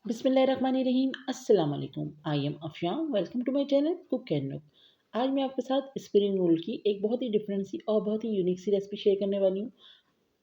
बिस्मिल्लाहिर्रहमानिर्रहीम अस्सलाम वालेकुम। I am Afiya. Welcome to my channel cook and nook. आज मैं आपके साथ स्प्रिंग रोल की एक बहुत ही डिफरेंट सी और बहुत ही यूनिक सी रेसिपी शेयर करने वाली हूँ,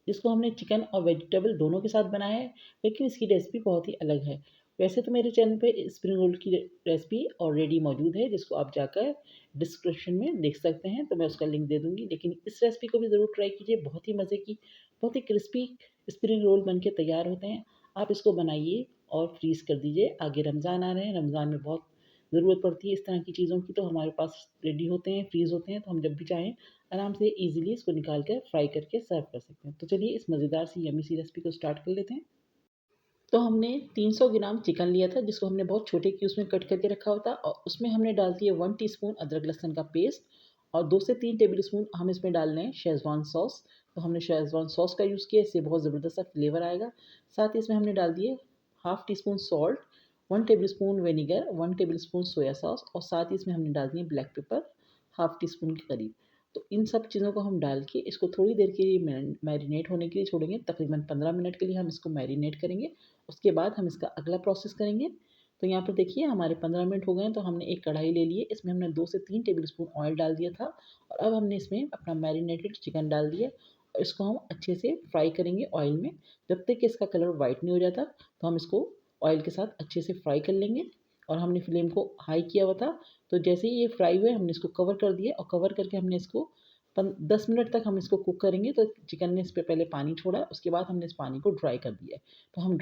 जिसको हमने चिकन और वेजिटेबल दोनों के साथ बनाया है, लेकिन इसकी रेसिपी बहुत ही अलग है। वैसे तो मेरे चैनल पे स्प्रिंग रोल की रेसिपी ऑलरेडी मौजूद है, जिसको आप जाकर डिस्क्रिप्शन में देख सकते हैं, तो मैं उसका लिंक दे दूँगी। लेकिन इस रेसिपी को भी ज़रूर ट्राई कीजिए, बहुत ही मज़े की, बहुत ही क्रिस्पी स्प्रिंग रोल बन के तैयार होते हैं। आप इसको बनाइए और फ्रीज़ कर दीजिए। आगे रमज़ान आ रहे हैं, रमज़ान में बहुत ज़रूरत पड़ती है इस तरह की चीज़ों की, तो हमारे पास रेडी होते हैं, फ्रीज़ होते हैं, तो हम जब भी चाहें आराम से ईज़िली इसको निकाल कर फ्राई करके सर्व कर सकते हैं। तो चलिए इस मज़ेदार सी यम्मी सी रेसिपी को स्टार्ट कर लेते हैं। तो हमने 300 ग्राम चिकन लिया था, जिसको हमने बहुत छोटे क्यूब्स में कट करके रखा हुआ था, और उसमें हमने डाल दिया 1 टीस्पून अदरक लहसुन का पेस्ट, और 2 से 3 टेबल स्पून हम इसमें डाल रहे हैं शेज़वान सॉस। तो हमने शेज़वान सॉस का यूज़ किया, इससे बहुत ज़बरदस्त सा फ्लेवर आएगा। साथ ही इसमें हमने डाल दिए half tea spoon salt, 1 table spoon vinegar, 1 table spoon soya sauce, और साथ ही इसमें हमने डाल दिए black pepper half tea spoon के करीब। तो इन सब चीज़ों को हम डाल के इसको थोड़ी देर के लिए मैरिनेट होने के लिए छोड़ेंगे। तकरीबन 15 मिनट के लिए हम इसको मैरिनेट करेंगे। उसके बाद हम इसका अगला प्रोसेस करेंगे। तो यहाँ पर देखिए हमारे 15 मिनट हो गए हैं, तो हमने एक कढ़ाई ले ली है, इसमें हमने 2 से 3 टेबल स्पून ऑयल डाल दिया था, और अब हमने इसमें अपना मैरिनेटेड चिकन डाल दिया, और इसको हम अच्छे से फ्राई करेंगे ऑयल में। जब तक कि इसका कलर वाइट नहीं हो जाता, तो हम इसको ऑयल के साथ अच्छे से फ्राई कर लेंगे। और हमने फ्लेम को हाई किया हुआ था, तो जैसे ही ये फ्राई हुए हमने इसको कवर कर दिया, और कवर करके हमने इसको 10 मिनट तक हम इसको कुक करेंगे। तो चिकन ने इस पे पहले पानी छोड़ा, उसके बाद हमने इस पानी को ड्राई कर दिया है। तो हम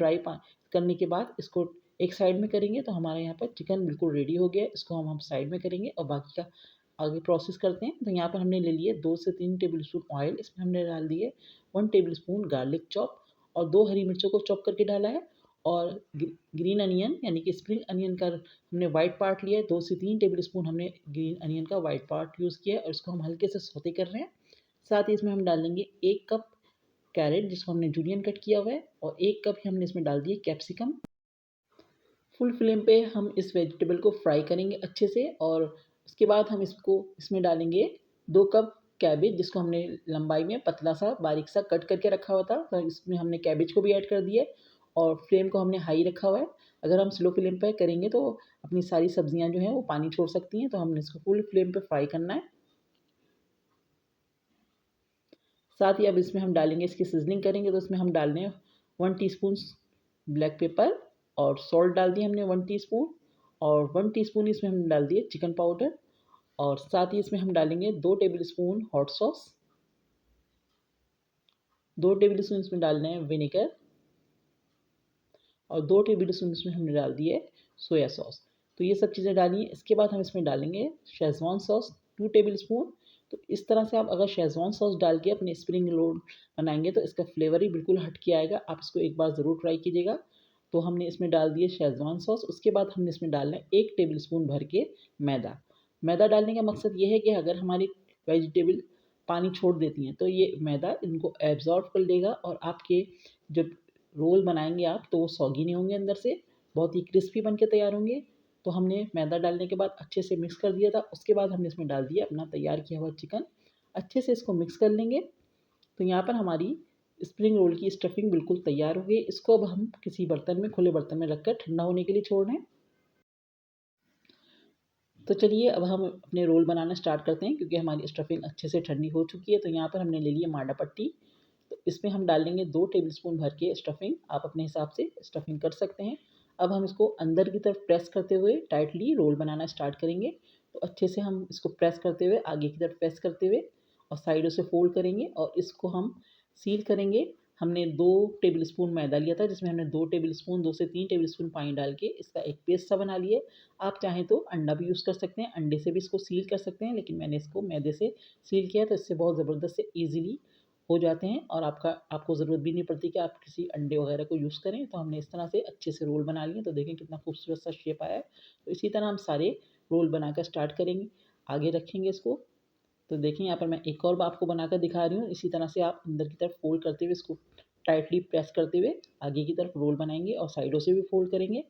करने के बाद इसको एक साइड में करेंगे, तो हमारे यहाँ पर चिकन बिल्कुल रेडी हो गया है। इसको हम साइड में करेंगे और बाकी का आगे प्रोसेस करते हैं। तो यहाँ पर हमने ले लिए 2 से 3 टेबल स्पून ऑयल, इसमें हमने डाल दिए 1 टेबल स्पून गार्लिक चॉप, और 2 हरी मिर्चों को चॉप करके डाला है, और ग्रीन अनियन यानी कि स्प्रिंग अनियन का हमने वाइट पार्ट लिया है। 2 से 3 टेबल स्पून हमने ग्रीन अनियन का वाइट पार्ट यूज़ किया है, और इसको हम हल्के से सौते कर रहे हैं। साथ ही इसमें हम डालेंगे 1 कप कैरेट, जिसको हमने जूलियन कट किया हुआ है, और 1 कप ही हमने इसमें डाल दिए कैप्सिकम। फुल फ्लेम पे हम इस वेजिटेबल को फ्राई करेंगे अच्छे से, और उसके बाद हम इसमें डालेंगे 2 कप कैबेज, जिसको हमने लंबाई में पतला सा बारीक सा कट करके रखा हुआ था। तो इसमें हमने कैबेज को भी ऐड कर दिया है, और फ्लेम को हमने हाई रखा हुआ है। अगर हम स्लो फ्लेम पे करेंगे तो अपनी सारी सब्जियां जो हैं वो पानी छोड़ सकती हैं, तो हमने इसको फुल फ्लेम पे फ्राई करना है। साथ ही अब इसमें हम डालेंगे, इसकी सीजनिंग करेंगे, तो इसमें हम डाल रहे हैं 1 टीस्पून ब्लैक पेपर, और सॉल्ट डाल दिए हमने 1 टीस्पून, और 1 टीस्पून इसमें हम डाल दिए चिकन पाउडर, और साथ ही इसमें हम डालेंगे 2 table spoon hot sauce, 2 table spoon इसमें डालना है विनेगर, और 2 टेबल स्पून इसमें हमने डाल दिए सोया सॉस। तो ये सब चीज़ें डाली हैं। इसके बाद हम इसमें डालेंगे शेज़वान सॉस 2 टेबल स्पून। तो इस तरह से आप अगर शेज़वान सॉस डाल के अपने स्प्रिंग रोल बनाएंगे, तो इसका फ्लेवर ही बिल्कुल हट के आएगा। आप इसको एक बार ज़रूर ट्राई कीजिएगा। तो हमने इसमें डाल दिए शेज़वान सॉस। उसके बाद हमने इसमें डालना है 1 टेबल स्पून भर के मैदा। मैदा डालने का मकसद ये है कि अगर हमारी वेजिटेबल पानी छोड़ देती हैं, तो ये मैदा इनको एब्ज़ॉर्ब कर लेगा, और आपके जब रोल बनाएंगे आप, तो वो सॉगी नहीं होंगे अंदर से, बहुत ही क्रिस्पी बन के तैयार होंगे। तो हमने मैदा डालने के बाद अच्छे से मिक्स कर दिया था। उसके बाद हमने इसमें डाल दिया अपना तैयार किया हुआ चिकन। अच्छे से इसको मिक्स कर लेंगे। तो यहाँ पर हमारी स्प्रिंग रोल की स्टफिंग बिल्कुल तैयार हो गई। इसको अब हम किसी बर्तन में, खुले बर्तन में रखकर ठंडा होने के लिए छोड़ रहे हैं। तो चलिए अब हम अपने रोल बनाना स्टार्ट करते हैं, क्योंकि हमारी स्टफिंग अच्छे से ठंडी हो चुकी है। तो यहाँ पर हमने ले लिया मांडा पट्टी। तो इसमें हम डालेंगे 2 टेबल स्पून भर के स्टफिंग। आप अपने हिसाब से स्टफिंग कर सकते हैं। अब हम इसको अंदर की तरफ प्रेस करते हुए टाइटली रोल बनाना स्टार्ट करेंगे। तो अच्छे से हम इसको प्रेस करते हुए, आगे की तरफ प्रेस करते हुए, और साइडों से फोल्ड करेंगे, और इसको हम सील करेंगे। हमने 2 टेबल स्पून मैदा लिया था, जिसमें हमने 2 से 3 टेबल स्पून पानी डाल के इसका एक पेस्ट सा बना लिया। आप चाहें तो अंडा भी यूज़ कर सकते हैं, अंडे से भी इसको सील कर सकते हैं, लेकिन मैंने इसको मैदे से सील किया, तो इससे बहुत ज़बरदस्त से ईज़िली हो जाते हैं, और आपको ज़रूरत भी नहीं पड़ती कि आप किसी अंडे वगैरह को यूज़ करें। तो हमने इस तरह से अच्छे से रोल बना लिए। तो देखें कितना खूबसूरत सा शेप आया है। तो इसी तरह हम सारे रोल बनाकर स्टार्ट करेंगे, आगे रखेंगे इसको। तो देखें यहाँ पर मैं एक और आपको बनाकर दिखा रही हूँ। इसी तरह से आप अंदर की तरफ फोल्ड करते हुए, इसको टाइटली प्रेस करते हुए आगे की तरफ रोल बनाएंगे, और साइडों से भी फोल्ड करेंगे,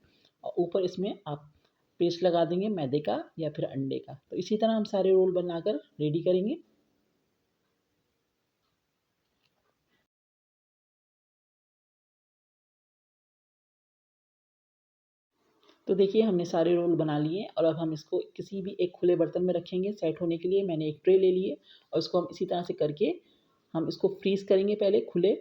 और ऊपर इसमें आप पेस्ट लगा देंगे मैदे का या फिर अंडे का। तो इसी तरह हम सारे रोल बनाकर रेडी करेंगे। तो देखिए हमने सारे रोल बना लिए और अब हम इसको किसी भी एक खुले बर्तन में रखेंगे सेट होने के लिए। मैंने एक ट्रे ले लिए और इसको हम इसी तरह से करके हम इसको फ्रीज़ करेंगे पहले खुले,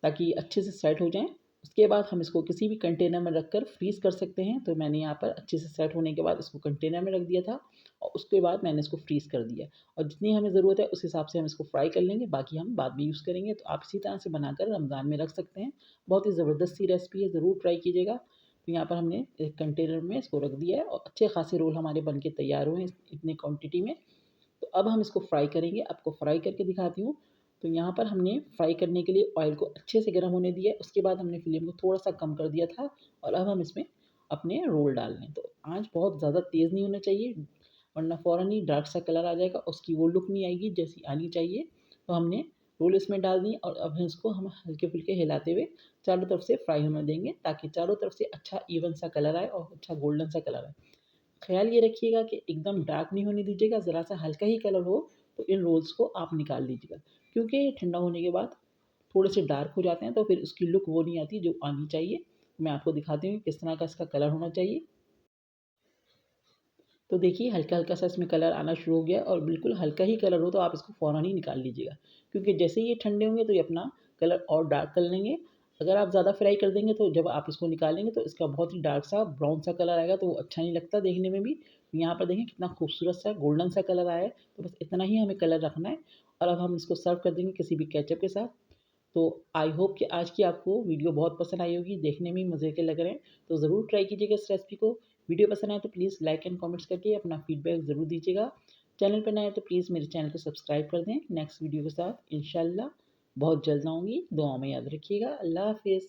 ताकि अच्छे से सेट हो जाएँ। उसके बाद हम इसको किसी भी कंटेनर में रखकर फ्रीज़ कर सकते हैं। तो मैंने यहाँ पर अच्छे से सेट होने के बाद इसको कंटेनर में रख दिया था और उसके बाद मैंने इसको फ्रीज़ कर दिया और जितनी हमें ज़रूरत है उस हिसाब से हम इसको फ्राई कर लेंगे, बाकी हम बाद में यूज़ करेंगे। तो आप इसी तरह से बनाकर रमज़ान में रख सकते हैं। बहुत ही ज़बरदस्त सी रेसिपी है, ज़रूर ट्राई कीजिएगा। तो यहाँ पर हमने एक कंटेनर में इसको रख दिया है और अच्छे खासे रोल हमारे बन के तैयार हुए हैं इतनी क्वांटिटी में। तो अब हम इसको फ्राई करेंगे, आपको फ्राई करके दिखाती हूँ। तो यहाँ पर हमने फ्राई करने के लिए ऑयल को अच्छे से गर्म होने दिया है, उसके बाद हमने फ्लेम को थोड़ा-सा कम कर दिया था और अब हम इसमें अपने रोल डाल रहे हैं। तो आँच बहुत ज़्यादा तेज़ नहीं होना चाहिए, वरना फ़ौरन ही डार्क सा कलर आ जाएगा, उसकी वो लुक नहीं आएगी जैसी आनी चाहिए। तो हमने रोल इसमें डाल दिए और अब इसको हम हल्के-फुल्के हिलाते हुए चारों तरफ से फ्राई होने देंगे, ताकि चारों तरफ से अच्छा इवन सा कलर आए और अच्छा गोल्डन सा कलर आए। ख़्याल ये रखिएगा कि एकदम डार्क नहीं होने दीजिएगा, ज़रा-सा हल्का ही कलर हो तो इन रोल्स को आप निकाल लीजिएगा। क्योंकि ये ठंडा होने के बाद थोड़े से डार्क हो जाते हैं तो फिर उसकी लुक वो नहीं आती जो आनी चाहिए। मैं आपको दिखाती हूँ किस तरह का इसका कलर होना चाहिए। तो देखिए हल्का-हल्का सा इसमें कलर आना शुरू हो गया और बिल्कुल हल्का ही कलर हो तो आप इसको फ़ौरन ही निकाल लीजिएगा। क्योंकि जैसे ही ये ठंडे होंगे तो ये अपना कलर और डार्क कर लेंगे। अगर आप ज़्यादा फ्राई कर देंगे तो जब आप इसको निकालेंगे तो इसका बहुत ही डार्क सा ब्राउन सा कलर आएगा, तो वो अच्छा नहीं लगता देखने में भी। यहाँ पर देखें कितना खूबसूरत सा गोल्डन सा कलर आया है, तो बस इतना ही हमें कलर रखना है और अब हम इसको सर्व कर देंगे किसी भी केचअप के साथ। तो आई होप कि आज की आपको वीडियो बहुत पसंद आई होगी, देखने में ही मज़े के लग रहे हैं। तो ज़रूर ट्राई कीजिएगा इस रेसिपी को। वीडियो पसंद आए तो प्लीज़ लाइक एंड कमेंट्स करके अपना फीडबैक ज़रूर दीजिएगा। चैनल पर नए हैं तो प्लीज़ मेरे चैनल को सब्सक्राइब कर दें। नेक्स्ट वीडियो के साथ इंशाल्लाह बहुत जल्द आऊँगी। दुआओं में याद रखिएगा। अल्लाह हाफ़िज़।